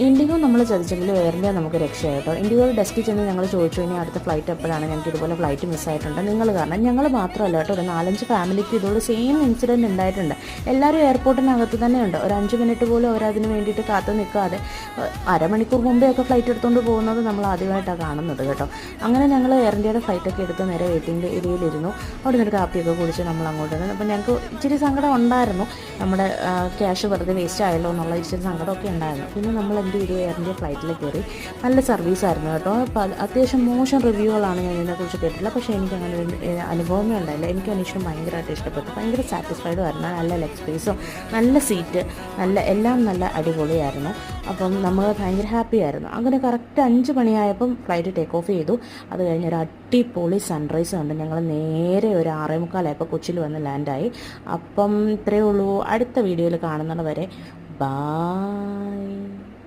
IndiGo നമ്മൾ ചതിച്ചെങ്കിലും air India നമുക്ക് രക്ഷയായി കേട്ടോ. ഇൻഡിഗോ ഡെസ്കിൽ ചെന്ന് ഞങ്ങൾ ചോദിച്ചു ഇനി അടുത്ത ഫ്ലൈറ്റ് എപ്പോഴാണ്, ഞങ്ങൾക്ക് ഇതുപോലെ ഫ്ലൈറ്റ് മിസ്സായിട്ടുണ്ട്, നിങ്ങൾ കാരണം. ഞങ്ങൾ മാത്രമല്ല കേട്ടോ, ഒരു 4-5 ഫാമിലിക്ക് ഇതുപോലെ സെയിം ഇൻസിഡൻറ്റ് ഉണ്ടായിട്ടുണ്ട്. എല്ലാവരും എയർപോർട്ടിനകത്ത് തന്നെ ഉണ്ട്. ഒരു 5 മിനിറ്റ് പോലും അവരതിന് വേണ്ടിയിട്ട് കാത്തു നിൽക്കാതെ അരമണിക്കൂർ മുമ്പേ ഒക്കെ ഫ്ലൈറ്റ് എടുത്തുകൊണ്ട് പോകുന്നത് നമ്മൾ ആദ്യമായിട്ടാണ് കാണുന്നത് കേട്ടോ. അങ്ങനെ ഞങ്ങൾ എയർ ഇന്ത്യയുടെ ഫ്ലൈറ്റൊക്കെ എടുത്ത് നേരെ വെയിറ്റിംഗ് ഏരിയയിലിരുന്നു. അവിടെ നിന്നൊരു കാപ്പിയൊക്കെ കുടിച്ച് നമ്മൾ അങ്ങോട്ടാണ്. അപ്പോൾ ഞങ്ങൾക്ക് ഇച്ചിരി സങ്കടം ഉണ്ടായിരുന്നു, നമ്മുടെ ക്യാഷ് വെറുതെ വേസ്റ്റ് ആയല്ലോ എന്നുള്ള ഇച്ചിരി സങ്കടമൊക്കെ ഉണ്ടായിരുന്നു. പിന്നെ നമ്മൾ എന്ത് ചെയ്തു, എയർ ഇന്ത്യ ഫ്ലൈറ്റിൽ കയറി. നല്ല സർവീസായിരുന്നു കേട്ടോ. അത്യാവശ്യം മോശം റിവ്യൂകളാണ് ഞാൻ ഇതിനെക്കുറിച്ച് കേട്ടില്ല, പക്ഷേ എനിക്കങ്ങനെ ഒരു അനുഭവമേ ഉണ്ടായില്ല. എനിക്ക് അന്വേഷണം ഭയങ്കരമായിട്ട് ഇഷ്ടപ്പെട്ടു. ഭയങ്കര സാറ്റിസ്ഫൈഡും ആയിരുന്നു. നല്ല ലെഗ് സ്പേസും നല്ല സീറ്റ്, എല്ലാം നല്ല അടിപൊളിയായിരുന്നു. അപ്പം നമ്മൾ ഭയങ്കര ഹാപ്പി ആയിരുന്നു. അങ്ങനെ കറക്റ്റ് 5 മണിയായപ്പം ഫ്ലൈറ്റ് ടേക്ക് ഓഫ് ചെയ്തു. അത് കഴിഞ്ഞ് ഒരു അടിപൊളി സൺറൈസ് കണ്ട് ഞങ്ങൾ നേരെ ഒരു 6:45 കൊച്ചിയിൽ വന്ന് ലാൻഡായി. അപ്പം ഇത്രയേ ഉള്ളൂ. അടുത്ത വീഡിയോയിൽ കാണുന്നത് വരെ ബായ്.